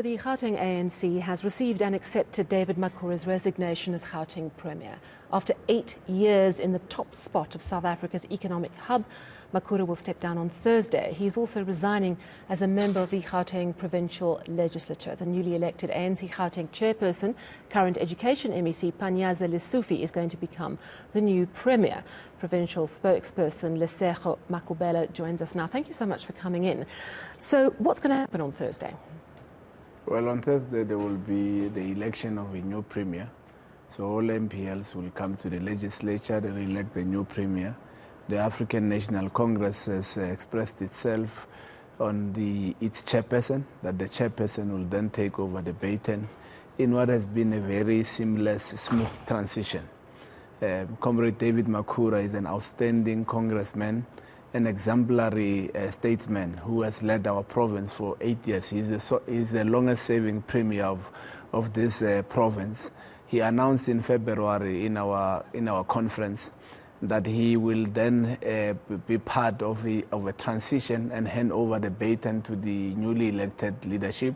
The Gauteng ANC has received and accepted David Makhura's resignation as Gauteng Premier. After 8 years in the top spot of South Africa's economic hub, Makhura will step down on Thursday. He's also resigning as a member of the Gauteng provincial legislature. The newly elected ANC Gauteng chairperson, current education MEC Panyaza Lesufi, is going to become the new Premier. Provincial spokesperson Lesego Makhubela joins us now. Thank you so much for coming in. So what's going to happen on Thursday? Well, on Thursday there will be the election of a new Premier. So all MPLs will come to the legislature, they will elect the new Premier. The African National Congress has expressed itself on its chairperson, that the chairperson will then take over the baton in what has been a very seamless, smooth transition. Comrade David Makhura is an outstanding congressman, an exemplary statesman who has led our province for 8 years. He's the longest serving premier of this province. He announced in February in our conference that he will then be part of a transition and hand over the baton to the newly elected leadership.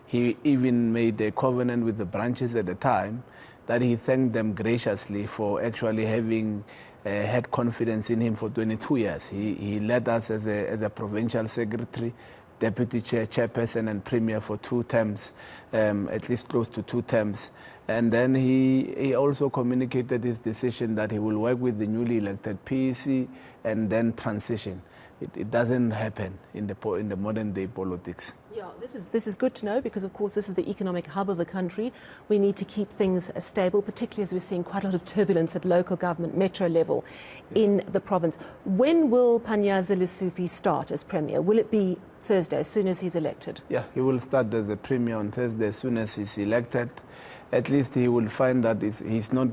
He even made a covenant with the branches at the time that he thanked them graciously for actually having had confidence in him for 22 years. He led us as a provincial secretary, deputy chairperson and premier for 2 terms, at least close to 2 terms. And then he also communicated his decision that he will work with the newly elected PEC and then transition. It doesn't happen in the modern day politics. Yeah, this is good to know because, of course, this is the economic hub of the country. We need to keep things stable, particularly as we're seeing quite a lot of turbulence at local government, metro level in the province. When will Panyaza Lesufi start as Premier? Will it be Thursday, as soon as he's elected? Yeah, he will start as a Premier on Thursday as soon as he's elected. At least he will find that he's not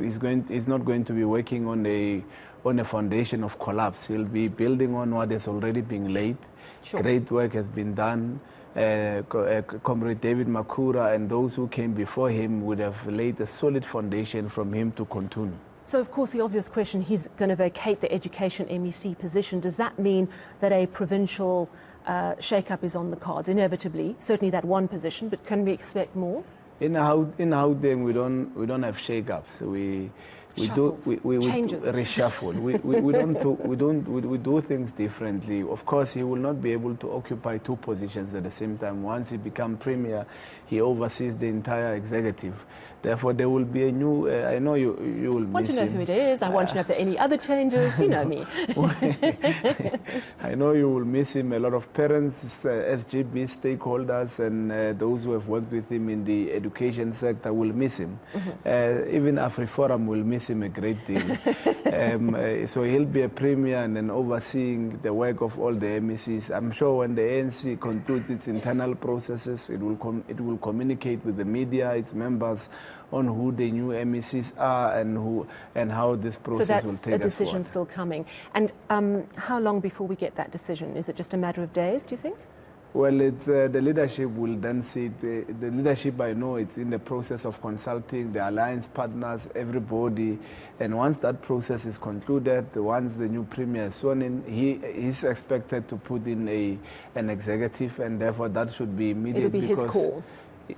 going to be working on a foundation of collapse. He'll be building on what has already been laid. Sure. Great work has been done. Comrade David Makhura and those who came before him would have laid a solid foundation from him to continue. So, of course, the obvious question, he's going to vacate the education MEC position. Does that mean that a provincial shake-up is on the cards? Inevitably, certainly that one position, but can we expect more? In Gauteng, we don't have shake-ups. We do reshuffle. We do things differently. Of course, he will not be able to occupy 2 positions at the same time. Once he becomes Premier, he oversees the entire executive. Therefore, there will be a new. I know you will miss him. I want to know who it is. I want to know if there are any other changes. You know me. I know you will miss him. A lot of parents, SGB stakeholders, and those who have worked with him in the education sector will miss him. Mm-hmm. Even AfriForum will miss him a great deal. So he'll be a Premier and then overseeing the work of all the MECs. I'm sure when the ANC concludes its internal processes, it will communicate with the media, its members, on who the new MECs are and how this process will take us forward. So that's a decision still coming. And how long before we get that decision? Is it just a matter of days, do you think? Well, the leadership will then see the leadership. I know it's in the process of consulting the alliance partners, everybody, and once that process is concluded, once the new Premier is sworn in, he's expected to put in an executive, and therefore that should be immediate. It'll be his call.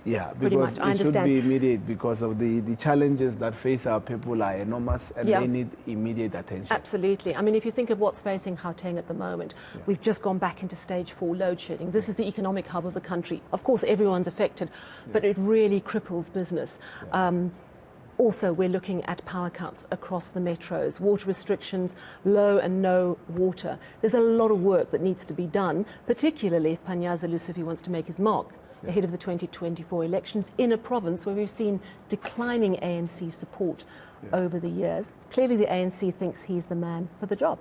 Yeah, because it should be immediate because of the challenges that face our people are enormous and they need immediate attention. Absolutely. I mean, if you think of what's facing Gauteng at the moment, we've just gone back into stage 4 load shedding. This is the economic hub of the country. Of course, everyone's affected, but it really cripples business. Also, we're looking at power cuts across the metros, water restrictions, low and no water. There's a lot of work that needs to be done, particularly if Panyaza Lesufi wants to make his mark ahead of the 2024 elections in a province where we've seen declining ANC support over the years. Clearly the ANC thinks he's the man for the job.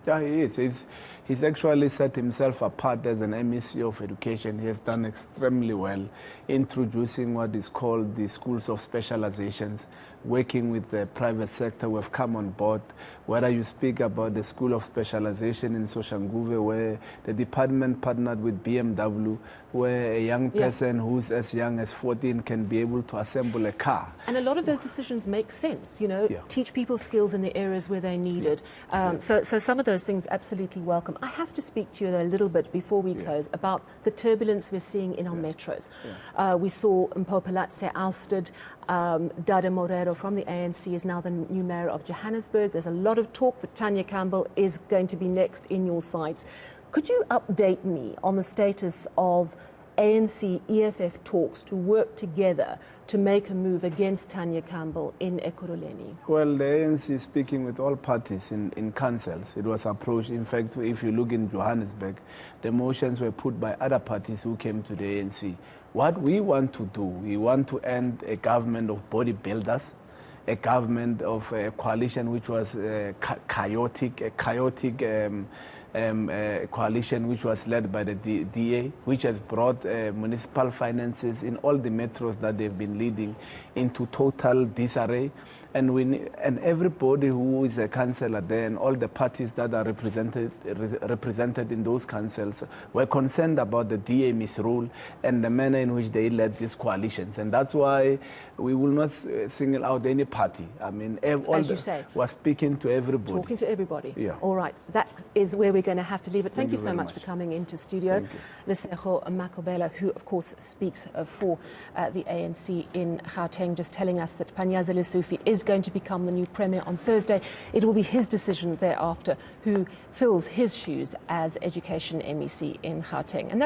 Yeah, he is. He's actually set himself apart as an MEC of education. He has done extremely well introducing what is called the schools of specializations, working with the private sector who have come on board. Whether you speak about the School of Specialization in Soshanguve, where the department partnered with BMW, where a young person who's as young as 14 can be able to assemble a car. And a lot of those decisions make sense, you know, teach people skills in the areas where they need it. So some of those things absolutely welcome. I have to speak to you a little bit before we close about the turbulence we're seeing in our metros. We saw Mpopelatse ousted. Dada Morero from the ANC is now the new mayor of Johannesburg. There's a lot of talk that Tanya Campbell is going to be next in your sights. Could you update me on the status of ANC EFF talks to work together to make a move against Tanya Campbell in Ekurhuleni? Well, the ANC is speaking with all parties in councils. It was approached. In fact, if you look in Johannesburg, the motions were put by other parties who came to the ANC. What we want to do, we want to end a government of bodybuilders, a government of a coalition which was chaotic, coalition which was led by the DA, which has brought municipal finances in all the metros that they've been leading into total disarray. And everybody who is a councillor there and all the parties that are represented in those councils were concerned about the DA misrule and the manner in which they led these coalitions. And that's why we will not single out any party. I mean, we're speaking to everybody. Talking to everybody. Yeah. All right. That is where we're going to have to leave it. Thank you so much for coming into studio. Lesego Makhubela, who, of course, speaks for the ANC in Gauteng, just telling us that Panyaza Lesufi is going to become the new Premier on Thursday. It will be his decision thereafter who fills his shoes as Education MEC in Gauteng. And